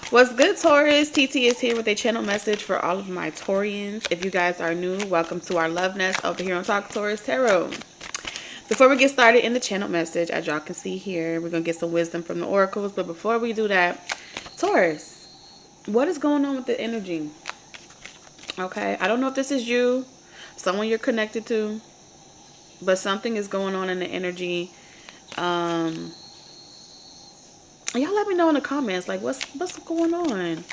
What's good, Taurus? TT is here with a channel message for all of my Taurians. If you guys are new, welcome to our love nest over here on Talk Taurus Tarot. Before we get started in the channel message, as y'all can see here, we're going to get some wisdom from the oracles. But before we do that, Taurus, what is going on with the energy? Okay, I don't know if this is you, someone you're connected to, but something is going on in the energy. Y'all let me know in the comments, like, what's going on?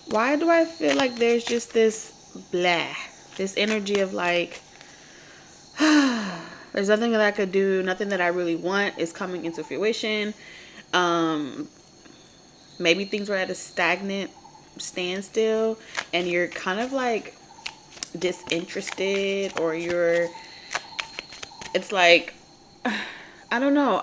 Why do I feel like there's just this blah, this energy of like, there's nothing that I could do, nothing that I really want is coming into fruition. Maybe things were at a stagnant standstill and you're kind of like disinterested, or it's like, I don't know.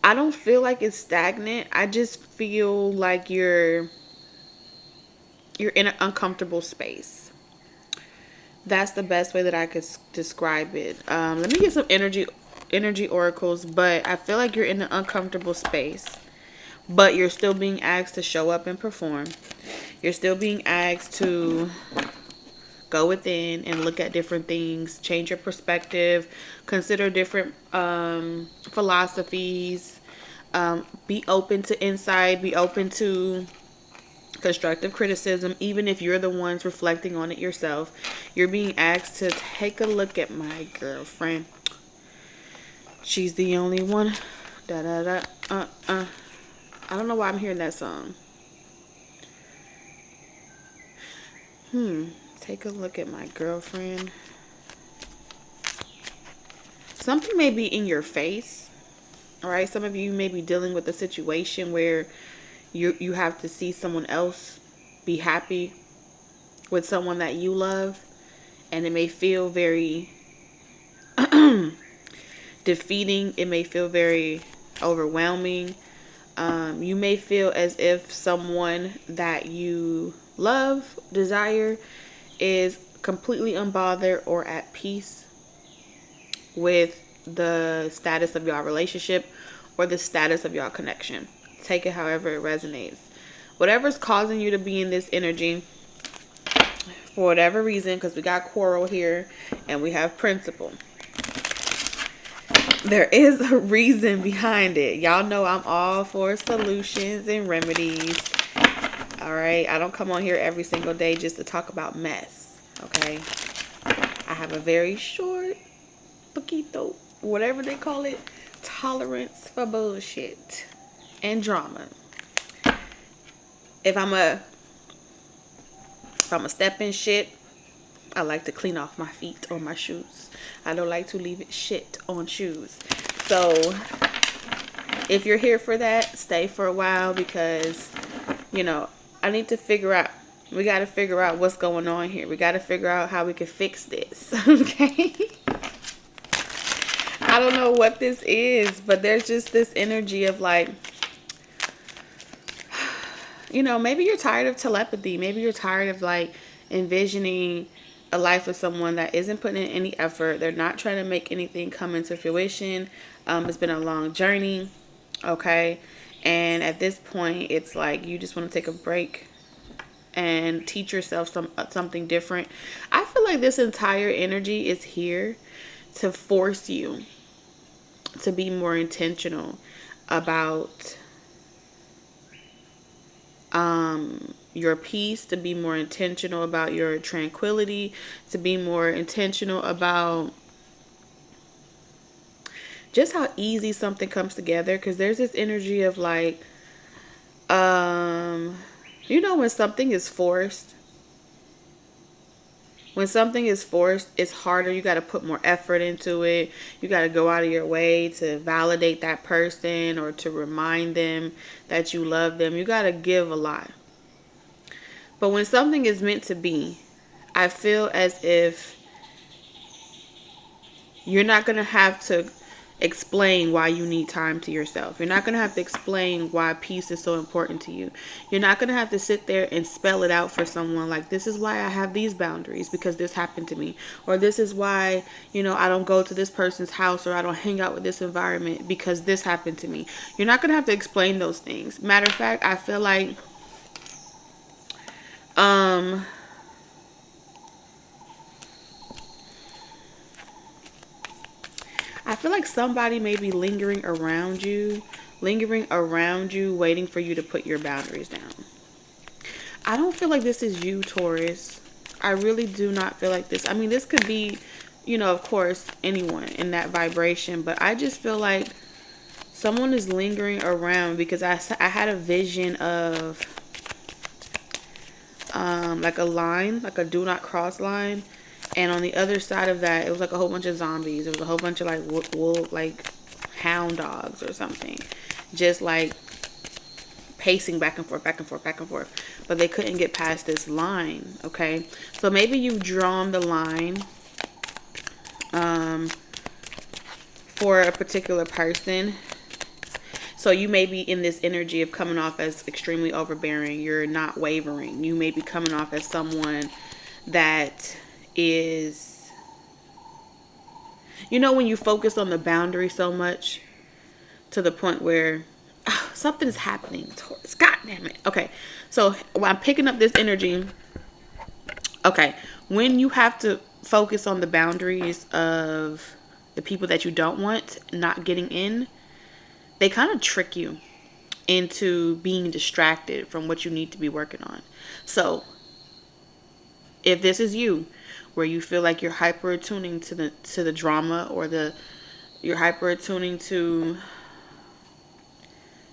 I don't feel like it's stagnant. I just feel like you're in an uncomfortable space. That's the best way that I could describe it. Let me get some energy oracles, but I feel like you're in an uncomfortable space, but you're still being asked to show up and perform. You're still being asked to go within and look at different things, change your perspective, consider different philosophies, be open to insight, be open to constructive criticism, even if you're the ones reflecting on it yourself. You're being asked to take a look at my girlfriend. She's the only one. Da da da. I don't know why I'm hearing that song. Take a look at my girlfriend. Something may be in your face. All right. Some of you may be dealing with a situation where you have to see someone else be happy with someone that you love, and it may feel very defeating. It may feel very overwhelming. You may feel as if someone that you love, desire, is completely unbothered or at peace with the status of your relationship or the status of your connection. Take it however it resonates. Whatever's causing you to be in this energy, for whatever reason, because we got quarrel here and we have principle. There is a reason behind it. Y'all know I'm all for solutions and remedies. All right. I don't come on here every single day just to talk about mess. Okay. I have a very short, poquito, whatever they call it, tolerance for bullshit and drama. If I'm a step in shit, I like to clean off my feet or my shoes. I don't like to leave it shit on shoes. So if you're here for that, stay for a while, because, you know, I need to figure out, we got to figure out what's going on here. We got to figure out how we can fix this. Okay. I don't know what this is, but there's just this energy of like, you know, maybe you're tired of telepathy. Maybe you're tired of like envisioning a life with someone that isn't putting in any effort. They're not trying to make anything come into fruition. It's been a long journey. Okay. And at this point, it's like you just want to take a break and teach yourself something different. I feel like this entire energy is here to force you to be more intentional about your peace, to be more intentional about your tranquility, to be more intentional about just how easy something comes together. Because there's this energy of like, you know, when something is forced, it's harder. You got to put more effort into it. You got to go out of your way to validate that person or to remind them that you love them. You got to give a lot. But when something is meant to be, I feel as if you're not going to have to explain why you need time to yourself. You're not going to have to explain why peace is so important to you. You're not going to have to sit there and spell it out for someone like, this is why I have these boundaries because this happened to me. Or this is why, I don't go to this person's house, or I don't hang out with this environment because this happened to me. You're not going to have to explain those things. Matter of fact, I feel like somebody may be lingering around you, waiting for you to put your boundaries down. I don't feel like this is you, Taurus. I really do not feel like this. I mean, this could be, of course, anyone in that vibration, but I just feel like someone is lingering around because I had a vision of like a line, like a do not cross line. And on the other side of that, it was like a whole bunch of zombies. It was a whole bunch of like hound dogs or something. Just like pacing back and forth, back and forth, back and forth. But they couldn't get past this line, okay? So maybe you've drawn the line for a particular person. So you may be in this energy of coming off as extremely overbearing. You're not wavering. You may be coming off as someone that is, when you focus on the boundary so much to the point where something's happening, Taurus. God damn it. Okay. So while I'm picking up this energy, okay, when you have to focus on the boundaries of the people that you don't want not getting in, they kind of trick you into being distracted from what you need to be working on. So if this is you, where you feel like you're hyper attuning to the drama, or you're hyper attuning to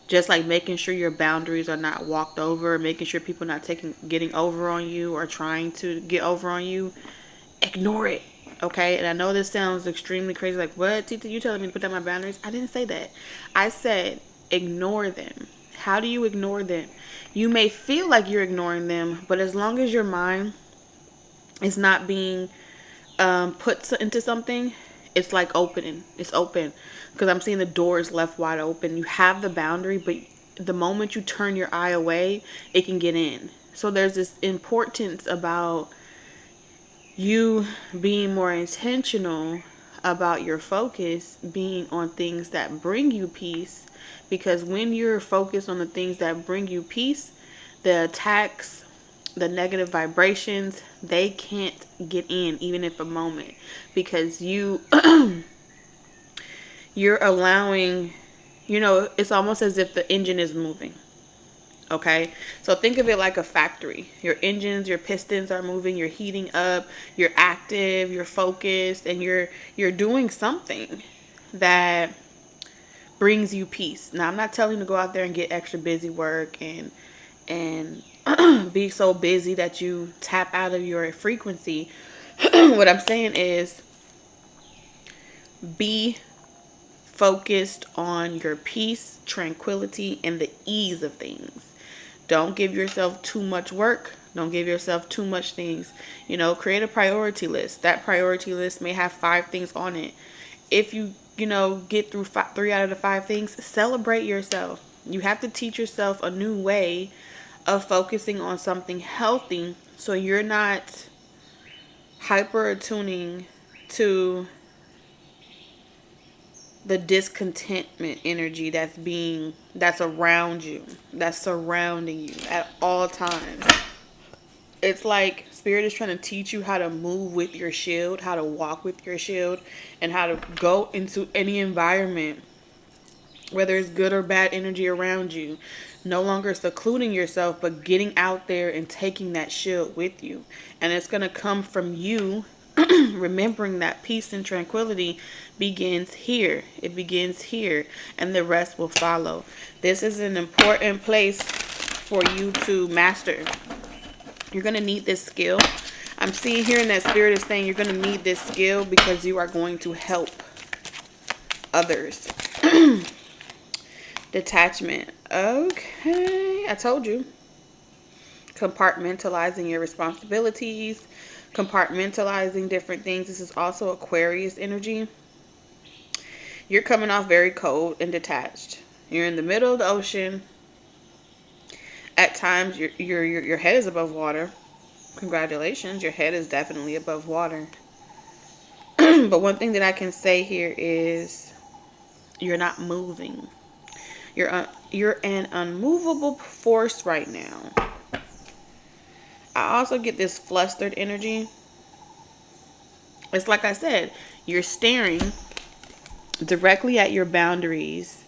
just like making sure your boundaries are not walked over, making sure people not getting over on you or trying to get over on you, ignore it. Okay? And I know this sounds extremely crazy, like, what, Tita, you telling me to put down my boundaries? I didn't say that. I said ignore them. How do you ignore them? You may feel like you're ignoring them, but as long as your mind is not being put into something, it's like opening. It's open. Because I'm seeing the doors left wide open. You have the boundary, but the moment you turn your eye away, it can get in. So there's this importance about you being more intentional about your focus being on things that bring you peace. Because when you're focused on the things that bring you peace, the attacks, the negative vibrations, they can't get in even if a moment, because you're allowing, it's almost as if the engine is moving. Okay, so think of it like a factory. Your engines, your pistons are moving, you're heating up, you're active, you're focused, and you're doing something that brings you peace. Now, I'm not telling you to go out there and get extra busy work and be so busy that you tap out of your frequency. What I'm saying is be focused on your peace, tranquility, and the ease of things. Don't give yourself too much work. Don't give yourself too much things. Create a priority list. That priority list may have 5 things on it. If you, get through 3 out of the 5 things, celebrate yourself. You have to teach yourself a new way of focusing on something healthy, so you're not hyper attuning to the discontentment energy that's around you, that's surrounding you at all times. It's like Spirit is trying to teach you how to move with your shield, how to walk with your shield, and how to go into any environment, whether it's good or bad energy around you. No longer secluding yourself, but getting out there and taking that shield with you. And it's going to come from you remembering that peace and tranquility begins here. It begins here, and the rest will follow. This is an important place for you to master. You're going to need this skill. I'm seeing here in that Spirit is saying you're going to need this skill because you are going to help others. Detachment. Okay, I told you. Compartmentalizing your responsibilities, compartmentalizing different things. This is also Aquarius energy. You're coming off very cold and detached. You're in the middle of the ocean. At times, your head is above water. Congratulations, your head is definitely above water. But one thing that I can say here is you're not moving. You're an unmovable force right now. I also get this flustered energy. It's like I said, you're staring directly at your boundaries.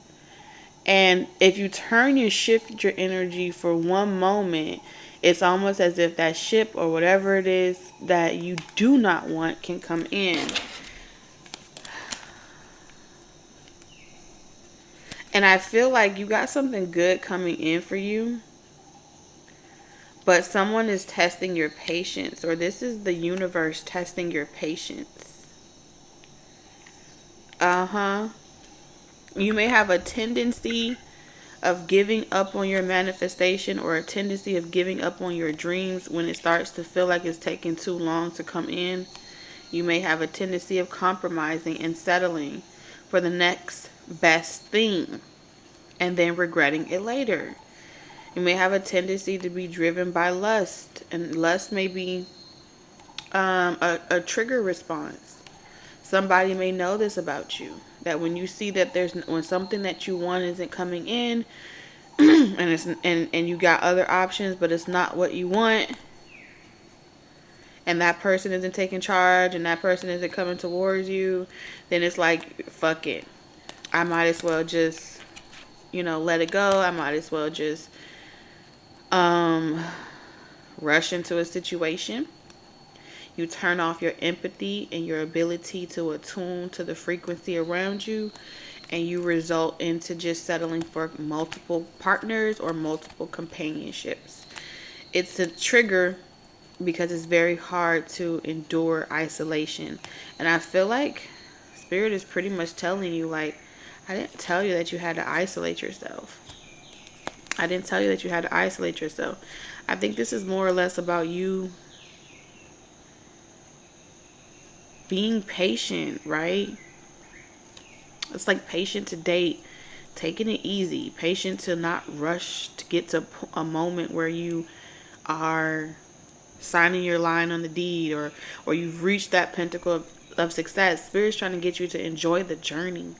And if you turn and shift your energy for one moment, it's almost as if that ship or whatever it is that you do not want can come in. And I feel like you got something good coming in for you, but someone is testing your patience, or this is the universe testing your patience. You may have a tendency of giving up on your manifestation, or a tendency of giving up on your dreams when it starts to feel like it's taking too long to come in. You may have a tendency of compromising and settling for the next best thing and then regretting it later. You may have a tendency to be driven by lust, and lust may be a trigger response. Somebody may know this about you, that when you see that when something that you want isn't coming in, and you got other options, but it's not what you want, and that person isn't taking charge, and that person isn't coming towards you, then it's like, fuck it. I might as well just, let it go. I might as well just rush into a situation. You turn off your empathy and your ability to attune to the frequency around you, and you result into just settling for multiple partners or multiple companionships. It's a trigger because it's very hard to endure isolation. And I feel like Spirit is pretty much telling you, like, I didn't tell you that you had to isolate yourself. I didn't tell you that you had to isolate yourself. I think this is more or less about you being patient, right? It's like patient to date, taking it easy, patient to not rush to get to a moment where you are signing your line on the deed, or you've reached that pinnacle of success. Spirit's trying to get you to enjoy the journey.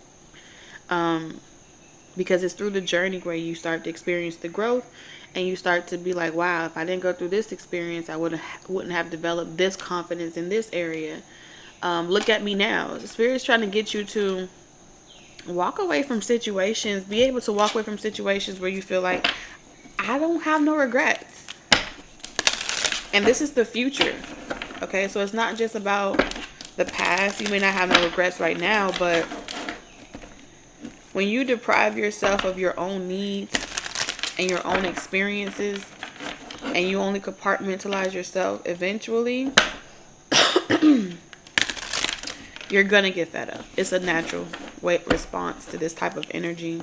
Because it's through the journey where you start to experience the growth, and you start to be like, wow, if I didn't go through this experience, I wouldn't have developed this confidence in this area. Look at me now. The Spirit's trying to get you to walk away from situations, be able to walk away from situations where you feel like, I don't have no regrets. And this is the future. Okay, so it's not just about the past. You may not have no regrets right now, but when you deprive yourself of your own needs and your own experiences, and you only compartmentalize yourself, eventually you're gonna get fed up. It's a natural response to this type of energy.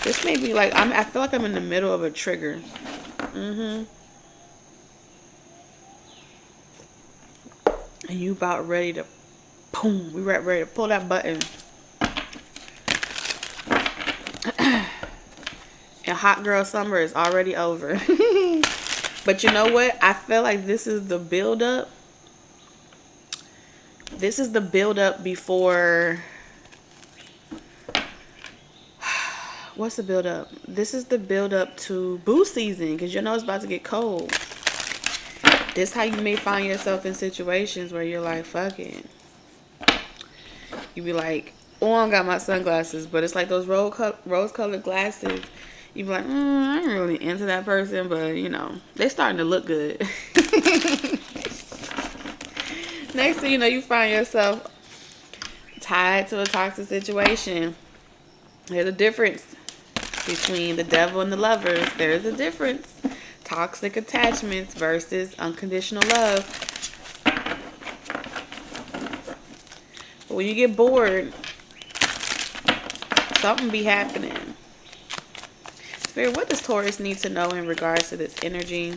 This may be like, I feel like I'm in the middle of a trigger. And you about ready to, boom, we ready to pull that button. And hot girl summer is already over. But you know what? I feel like this is the build-up. This is the build-up before... What's the build-up? This is the build-up to boo season, because you know it's about to get cold. This is how you may find yourself in situations where you're like, fuck it. You be like, oh, I don't got my sunglasses, but it's like those rose-colored glasses. You be like, I ain't really into that person, but they starting to look good. Next thing you know, you find yourself tied to a toxic situation. There's a difference between the devil and the lovers. There's a difference. Toxic attachments versus unconditional love. But when you get bored, something be happening. Spirit, what does Taurus need to know in regards to this energy?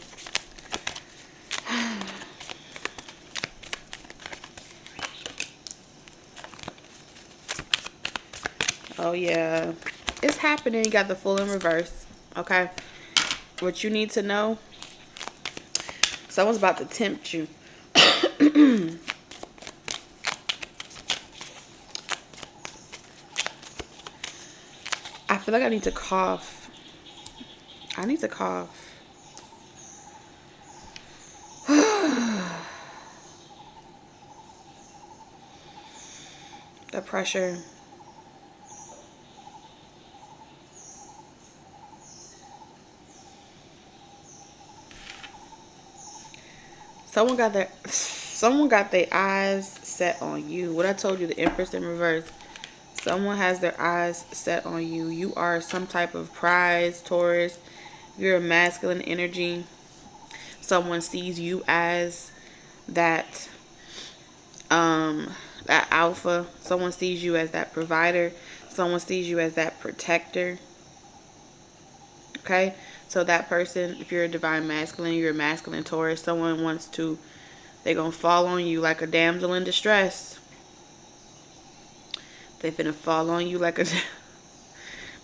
Oh, yeah. It's happening. You got the Fool in reverse. Okay. What you need to know, someone's about to tempt you. I feel like I need to cough. I need to cough. The pressure. Someone got their eyes set on you. What I told you, the Empress in reverse. Someone has their eyes set on you. You are some type of prize, Taurus. You're a masculine energy. Someone sees you as that that alpha. Someone sees you as that provider. Someone sees you as that protector. Okay? So that person, if you're a divine masculine, you're a masculine Taurus, someone wants to, they're going to fall on you like a damsel in distress. They finna fall on you like a,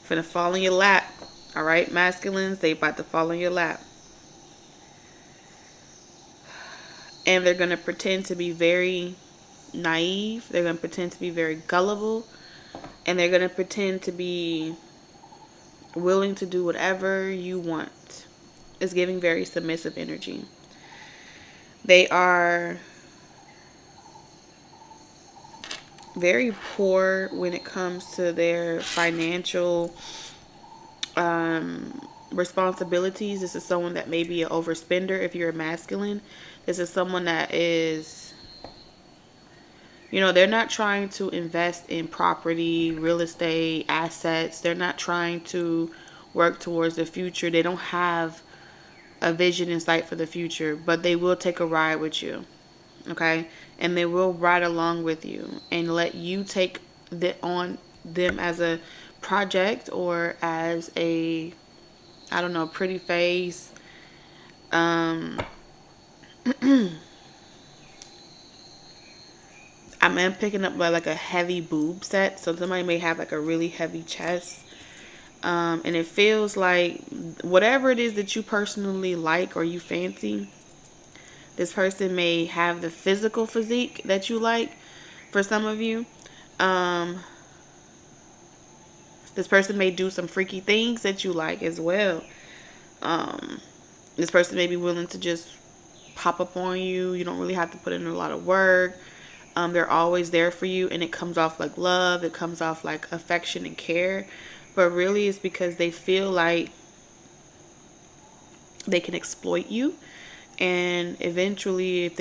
finna fall in your lap. All right, masculines, they about to fall in your lap. And they're going to pretend to be very naive. They're going to pretend to be very gullible. And they're going to pretend to be willing to do whatever you want. It's giving very submissive energy. They are very poor when it comes to their financial responsibilities. This is someone that may be an overspender if you're a masculine. This is someone that is, they're not trying to invest in property, real estate, assets. They're not trying to work towards the future. They don't have a vision in sight for the future, but they will take a ride with you. Okay? And they will ride along with you and let you take on them as a project or as a, I don't know, pretty face. I am picking up like a heavy boob set. So somebody may have like a really heavy chest. And it feels like whatever it is that you personally like or you fancy, this person may have the physical physique that you like for some of you. This person may do some freaky things that you like as well. This person may be willing to just pop up on you. You don't really have to put in a lot of work. They're always there for you, and it comes off like love. It comes off like affection and care. But really it's because they feel like they can exploit you. And eventually if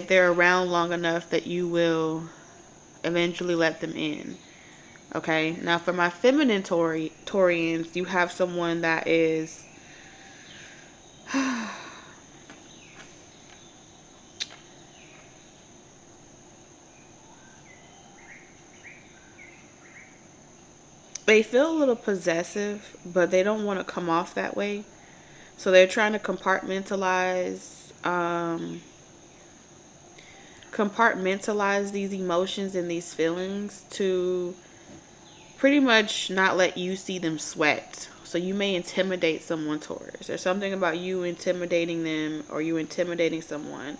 they're around long enough that you will eventually let them in. Okay, now for my feminine Taurians, you have someone that is they feel a little possessive, but they don't want to come off that way. So they're trying to compartmentalize these emotions and these feelings to pretty much not let you see them sweat. So you may intimidate someone, Taurus. There's something about you intimidating them or you intimidating someone.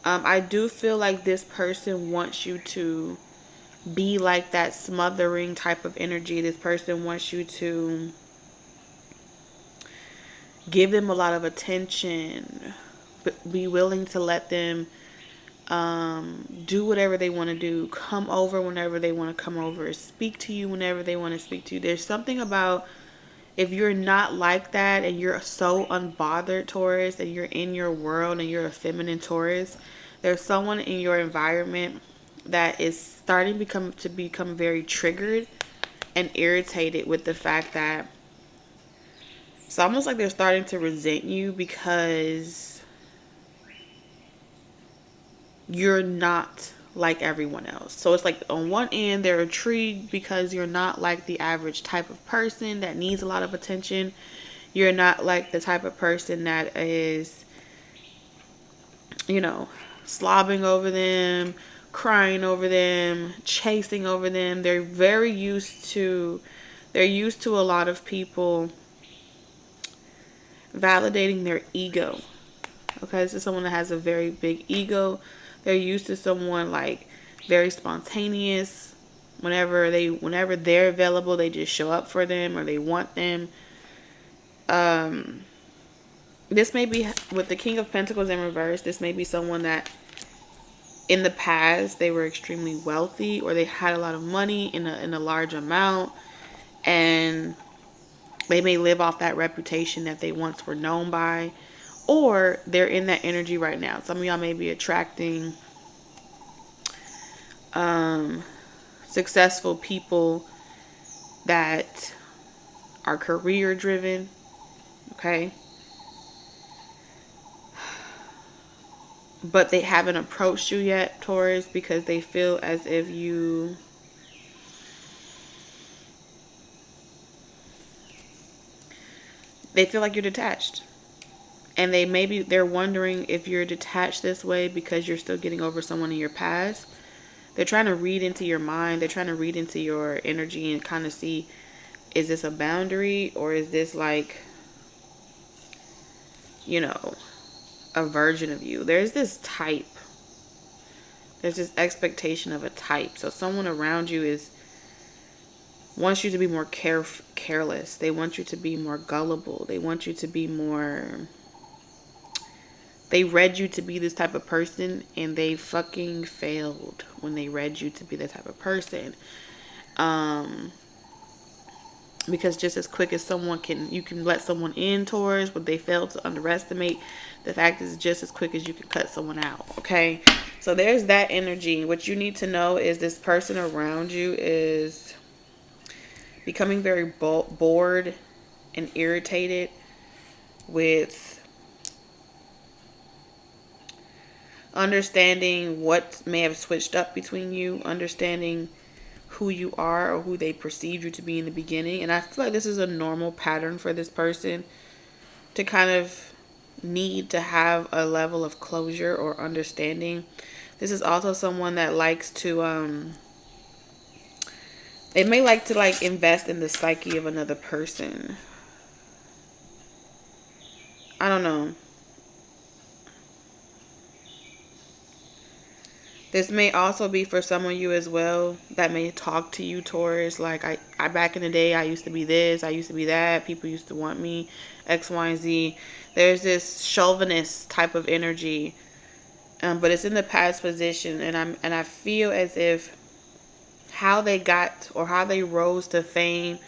I do feel like this person wants you to be like that smothering type of energy. This person wants you to give them a lot of attention, but be willing to let them do whatever they want to do, come over whenever they want to come over, speak to you whenever they want to speak to you. There's something about, if you're not like that and you're so unbothered, Taurus, and you're in your world and you're a feminine Taurus, there's someone in your environment that is starting to become very triggered and irritated with the fact that it's almost like they're starting to resent you because you're not like everyone else. So it's like on one end they're intrigued because you're not like the average type of person that needs a lot of attention. You're not like the type of person that is, slobbing over them, crying over them, chasing over them. They're used to a lot of people validating their ego. Okay, this is someone that has a very big ego. They're used to someone like very spontaneous. Whenever they're available, they just show up for them or they want them. This may be with the King of Pentacles in reverse. This may be someone that in the past they were extremely wealthy, or they had a lot of money in a large amount, and they may live off that reputation that they once were known by, or they're in that energy right now. Some of y'all may be attracting successful people that are career driven. Okay, but they haven't approached you yet, Taurus, because they feel as if they feel like you're detached. And they're wondering if you're detached this way because you're still getting over someone in your past. They're trying to read into your mind. They're trying to read into your energy and kind of see, is this a boundary, or is this like, a version of you? There's this type. There's this expectation of a type. So someone around you wants you to be more careless. They want you to be more gullible. They want you to be more... They read you to be this type of person, and they fucking failed when they read you to be that type of person. Because just as quick as you can let someone in, Taurus, but they fail to underestimate, the fact is just as quick as you can cut someone out. Okay, so there's that energy. What you need to know is this person around you is becoming very bored and irritated with understanding what may have switched up between you, understanding who you are or who they perceived you to be in the beginning. And I feel like this is a normal pattern for this person to kind of need to have a level of closure or understanding. This is also someone that likes to they may like to like invest in the psyche of another person. I don't know. This may also be for some of you as well that may talk to you, Taurus. Like, I back in the day, I used to be this, I used to be that. People used to want me, X, Y, and Z. There's this chauvinist type of energy, but it's in the past position, and I feel as if how they got or how they rose to fame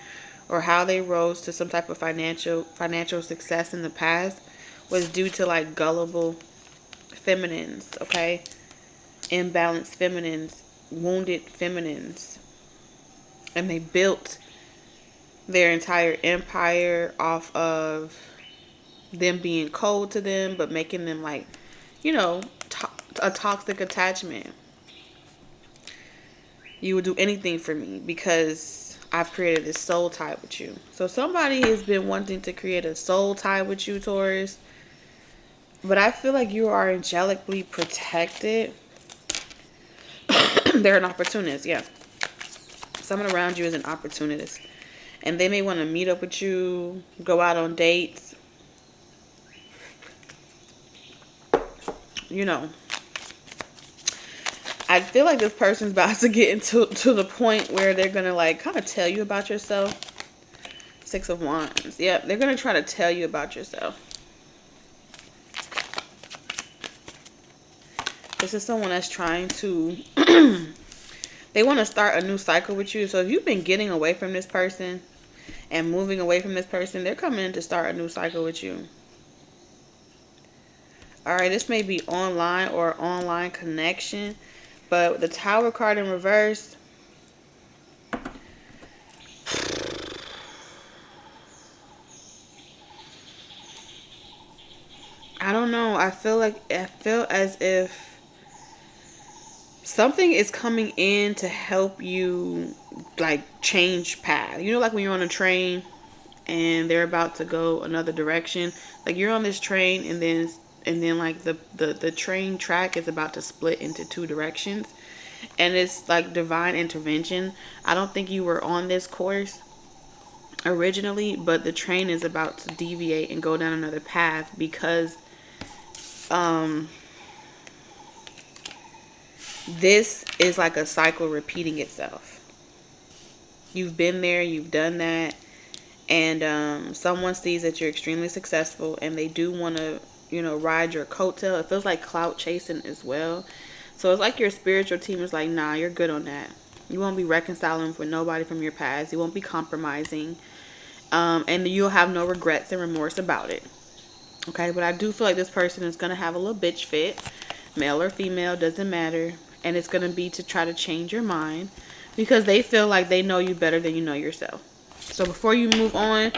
or how they rose to some type of financial success in the past was due to like gullible feminines, okay? Imbalanced feminines, wounded feminines, and they built their entire empire off of them being cold to them, but making them like, a toxic attachment. You would do anything for me because I've created this soul tie with you. So somebody has been wanting to create a soul tie with you, Taurus, but I feel like you are angelically protected. They're an opportunist, yeah. Someone around you is an opportunist. And they may want to meet up with you, go out on dates. I feel like this person's about to get into the point where they're going to like kind of tell you about yourself. 6 of Wands. Yeah, they're going to try to tell you about yourself. This is someone that's trying to... they want to start a new cycle with you. So if you've been getting away from this person and moving away from this person, they're coming in to start a new cycle with you. Alright, this may be online or online connection. But the Tower card in reverse... I don't know. I feel as if something is coming in to help you like change path. Like when you're on a train and they're about to go another direction. Like you're on this train and then and then like the train track is about to split into two directions, and it's like divine intervention. I don't think you were on this course originally, but the train is about to deviate and go down another path because this is like a cycle repeating itself. You've been there, you've done that, and someone sees that you're extremely successful and they do want to, ride your coattail. It feels like clout chasing as well. So it's like your spiritual team is like, nah, you're good on that. You won't be reconciling with nobody from your past. You won't be compromising. And you'll have no regrets and remorse about it. Okay, but I do feel like this person is going to have a little bitch fit, male or female, doesn't matter. And it's going to be to try to change your mind because they feel like they know you better than you know yourself. So before you move on,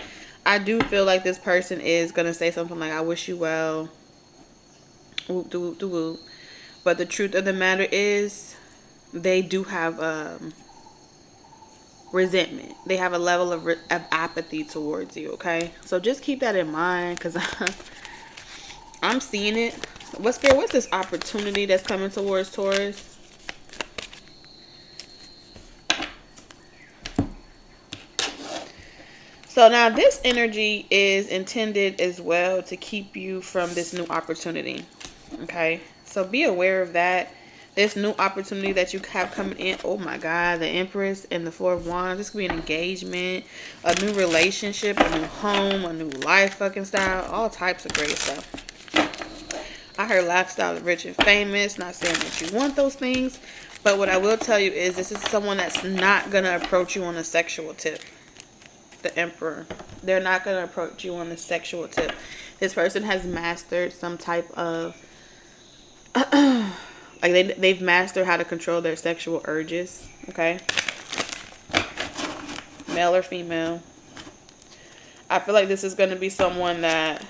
I do feel like this person is going to say something like, I wish you well, whoop de whoop de whoop. But the truth of the matter is they do have resentment. They have a level of apathy towards you, okay? So just keep that in mind because I'm seeing it. What's this opportunity that's coming towards Taurus? So now this energy is intended as well to keep you from this new opportunity. Okay. So be aware of that. This new opportunity that you have coming in. Oh my God. The Empress and the Four of Wands. This could be an engagement, a new relationship, a new home, a new life fucking style. All types of great stuff. I heard lifestyle rich and famous. Not saying that you want those things. But what I will tell you is this is someone that's not going to approach you on a sexual tip. The Emperor. They're not going to approach you on a sexual tip. This person has mastered some type of like they've mastered how to control their sexual urges. Okay, male or female. I feel like this is going to be someone that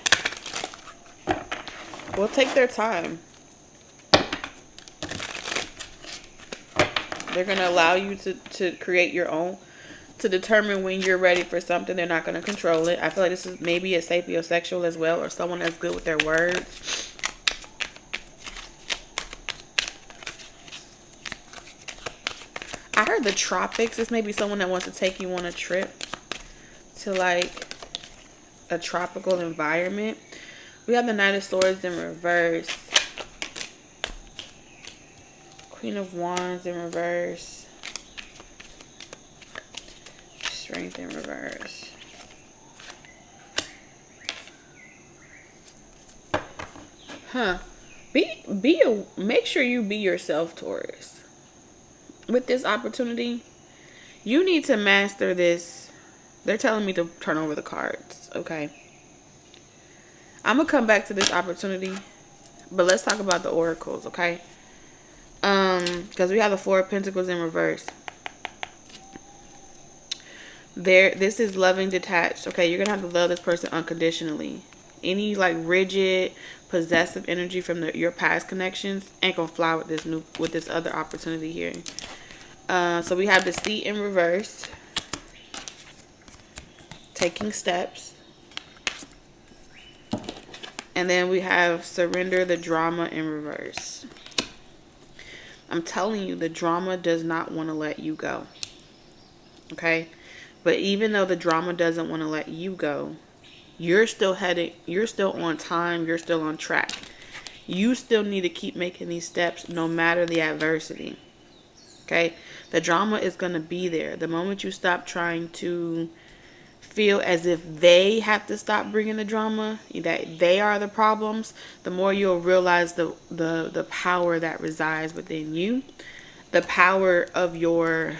will take their time. They're going to allow you to create your own, to determine when you're ready for something. They're not going to control it. I feel like this is maybe a sapiosexual as well, or someone that's good with their words. I heard the tropics. This may be someone that wants to take you on a trip to like a tropical environment. We have the Knight of Swords in reverse. Queen of Wands in reverse. Strength in reverse. Make sure you be yourself, Taurus. With this opportunity, you need to master this. They're telling me to turn over the cards, okay? I'm gonna come back to this opportunity, but let's talk about the oracles, okay? Because we have the Four of Pentacles in reverse. This is loving detached. Okay, you're gonna have to love this person unconditionally. Any like rigid, possessive energy from your past connections ain't gonna fly with this other opportunity here. So we have the Seat in reverse. Taking steps. And then we have surrender the drama in reverse. I'm telling you, the drama does not want to let you go. Okay? But even though the drama doesn't want to let you go, you're still on time, you're still on track. You still need to keep making these steps no matter the adversity. Okay? The drama is going to be there. The moment you stop trying to feel as if they have to stop bringing the drama, that they are the problems, the more you'll realize the power that resides within you, the power of you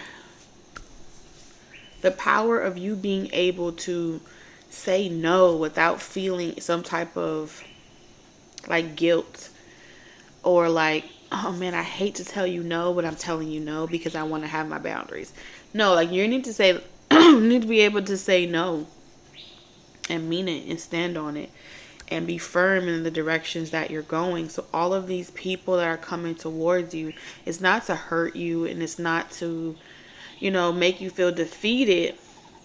being able to say no without feeling some type of like guilt or like, oh man, I hate to tell you no, but I'm telling you no because I want to have my boundaries. No, like you need to say you need to be able to say no and mean it and stand on it and be firm in the directions that you're going. So all of these people that are coming towards you, it's not to hurt you and it's not to, make you feel defeated.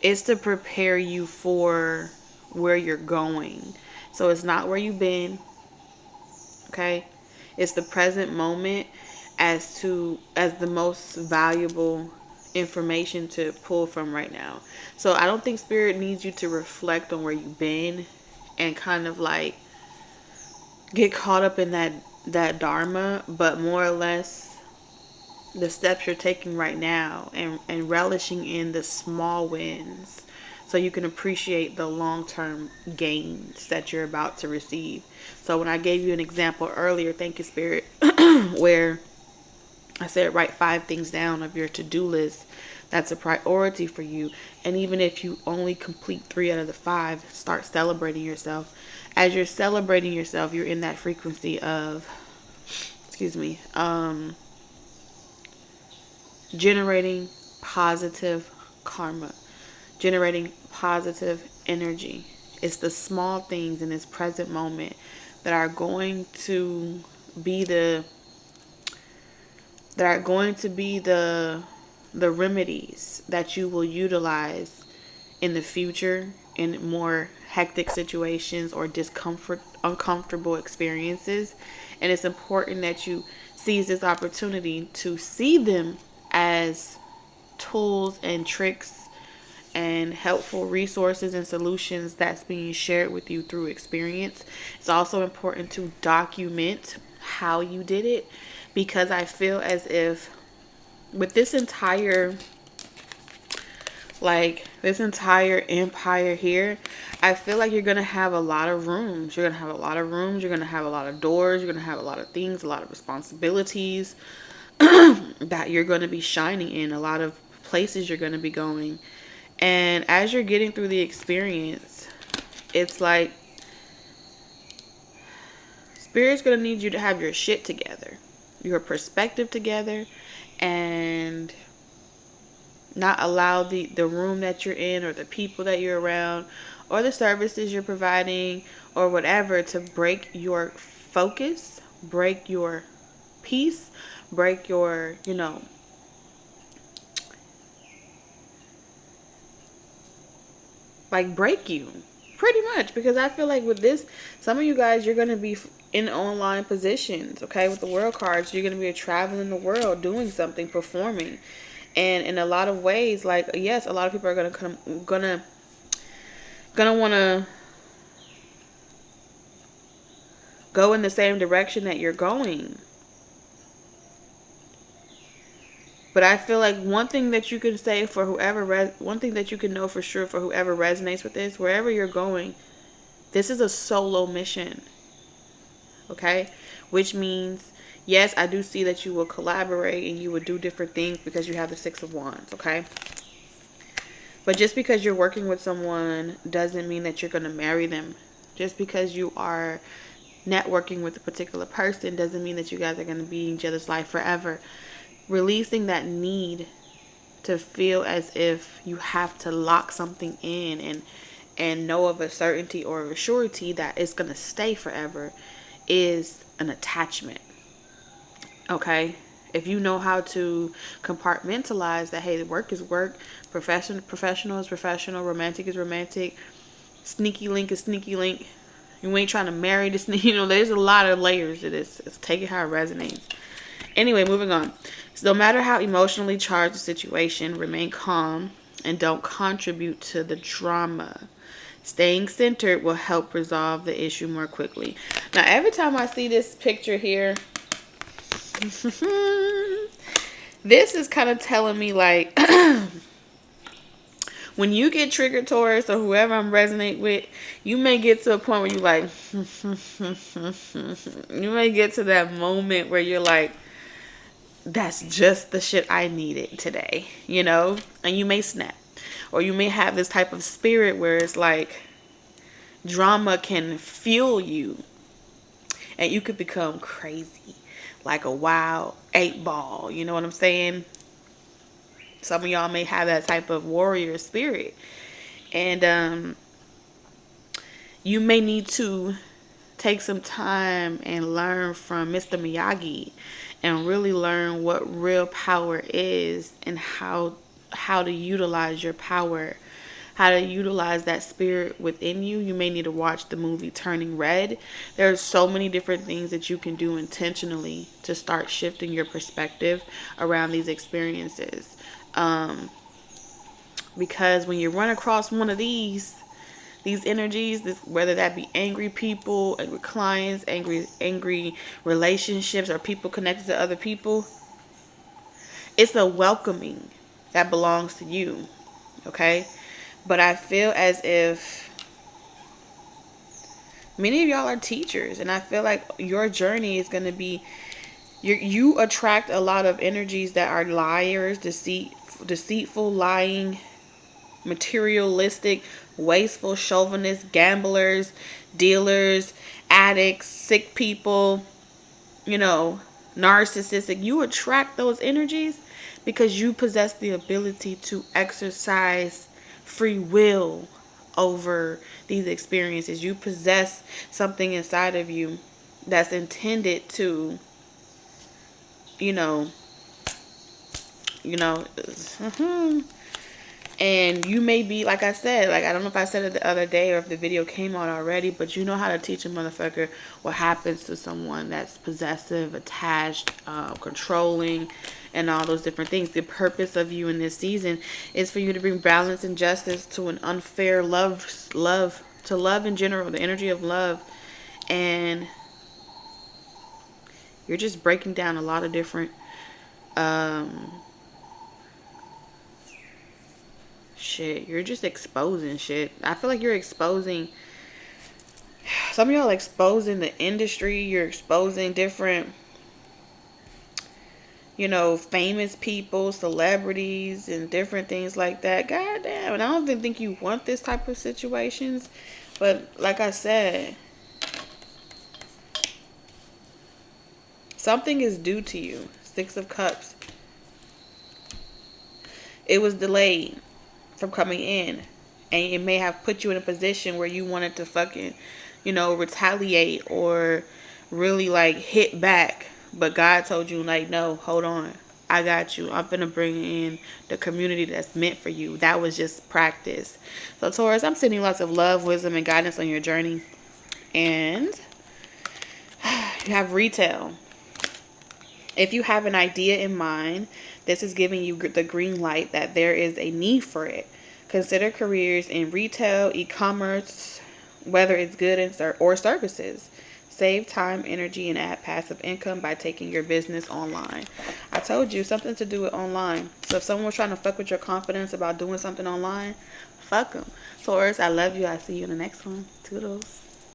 It's to prepare you for where you're going. So it's not where you've been. Okay? It's the present moment as the most valuable information to pull from right now. So I don't think spirit needs you to reflect on where you've been and kind of like get caught up in that dharma, but more or less the steps you're taking right now, and relishing in the small wins so you can appreciate the long-term gains that you're about to receive. So when I gave you an example earlier, thank you spirit, where I said write 5 things down of your to-do list that's a priority for you, and even if you only complete 3 out of the 5, start celebrating yourself. As you're celebrating yourself, you're in that frequency of, excuse me, generating positive karma, generating positive energy. It's the small things in this present moment that are going to be the the remedies that you will utilize in the future in more hectic situations or uncomfortable experiences. And it's important that you seize this opportunity to see them as tools and tricks and helpful resources and solutions that's being shared with you through experience. It's also important to document how you did it, because I feel as if with this entire empire here, I feel like you're gonna have a lot of rooms. You're gonna have a lot of rooms. You're gonna have a lot of doors. You're gonna have a lot of things, a lot of responsibilities that you're gonna be shining in. A lot of places you're gonna be going, and as you're getting through the experience, it's like Spirit's gonna need you to have your shit together, your perspective together, and not allow the room that you're in or the people that you're around or the services you're providing or whatever to break your focus, break your peace, break your, like break you pretty much. Because I feel like with this, some of you guys, you're going to be in online positions, okay? With the world cards, you're going to be traveling the world, doing something, performing. And in a lot of ways, like, yes, a lot of people are gonna want to go in the same direction that you're going. But I feel like one thing that you can say for one thing that you can know for sure for whoever resonates with this, wherever you're going, this is a solo mission. Okay? Which means, yes, I do see that you will collaborate and you will do different things because you have the 6 of Wands, okay? But just because you're working with someone doesn't mean that you're going to marry them. Just because you are networking with a particular person doesn't mean that you guys are going to be in each other's life forever. Releasing that need to feel as if you have to lock something in and know of a certainty or a surety that it's going to stay forever is an attachment. Okay? If you know how to compartmentalize that, hey, work is work, professional is professional, romantic is romantic, sneaky link is sneaky link. You ain't trying to marry this, there's a lot of layers to this. It's take it how it resonates. Anyway, moving on. So no matter how emotionally charged the situation, remain calm and don't contribute to the drama. Staying centered will help resolve the issue more quickly. Now, every time I see this picture here, this is kind of telling me like, when you get triggered, Taurus, or whoever I'm resonate with, you may get to a point where you like, you may get to that moment where you're like, that's just the shit I needed today, and you may snap. Or you may have this type of spirit where it's like drama can fuel you and you could become crazy, like a wild 8-ball, you know what I'm saying? Some of y'all may have that type of warrior spirit, and you may need to take some time and learn from Mr. Miyagi and really learn what real power is and how to utilize your power, how to utilize that spirit within you, you may need to watch the movie Turning Red. There's so many different things that you can do intentionally to start shifting your perspective around these experiences. Because when you run across one of these energies, this, whether that be angry people, angry clients, angry relationships, or people connected to other people, it's a welcoming that belongs to you. Okay? But I feel as if many of y'all are teachers, and I feel like your journey is going to be, you attract a lot of energies that are liars, deceitful, lying, materialistic, wasteful, chauvinist, gamblers, dealers, addicts, sick people, narcissistic. You attract those energies because you possess the ability to exercise free will over these experiences. You possess something inside of you that's intended to, you know, you know, and you may be, like I said, like, I don't know if I said it the other day or if the video came out already, but you know how to teach a motherfucker what happens to someone that's possessive, attached, controlling, and all those different things. The purpose of you in this season is for you to bring balance and justice to an unfair love in general, the energy of love. And you're just breaking down a lot of different shit. You're just exposing shit. I feel like you're exposing, some of y'all exposing the industry. You're exposing different, famous people, celebrities, and different things like that. God damn. And I don't even think you want this type of situations. But like I said, something is due to you. 6 of Cups. It was delayed from coming in, and it may have put you in a position where you wanted to fucking, retaliate or really like hit back, but God told you, like, no, hold on, I got you. I'm gonna bring in the community that's meant for you. That was just practice. So Taurus, I'm sending lots of love, wisdom, and guidance on your journey. And you have retail. If you have an idea in mind, this is giving you the green light that there is a need for it. Consider careers in retail, e-commerce, whether it's goods or services. Save time, energy, and add passive income by taking your business online. I told you, something to do with online. So if someone was trying to fuck with your confidence about doing something online, fuck them. Taurus, I love you. I'll see you in the next one. Toodles.